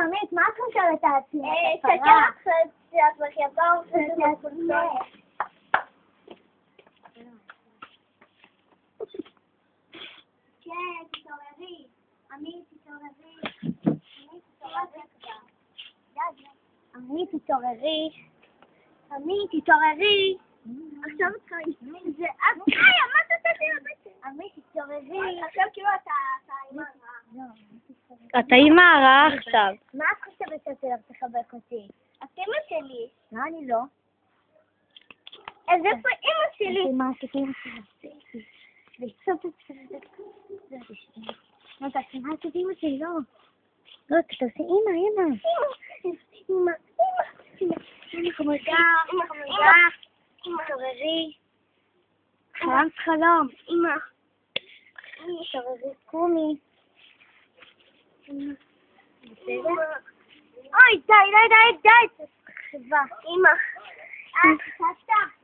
עמית, מה את חושבת את עצמך? שכן לעצמך יבוא. כן, תתעוררי. עמית, תתעוררי. עמית, תתעוררי. עמית, תתעוררי. עכשיו את צריכה להסתכל. זה את מה אתה עושה לי לבטן? עמית, תתעוררי. עכשיו כאילו אתה אימא רעה. אתה אימא רעה עכשיו. מה את חושבת שאת הולכת לחבק אותי? את אימא שלי. לא, אני לא. אז איפה אימא שלי? מה עשית אימא שלי? מה אתה עושה? מה עשית אימא שלי? לא. לא, אתה עושה אימא. אימא. אימא חמודה. אימא. תתעוררי. חלום. אימא. תתעוררי, קומי. אוי, די. חבה. אימא. סבתא.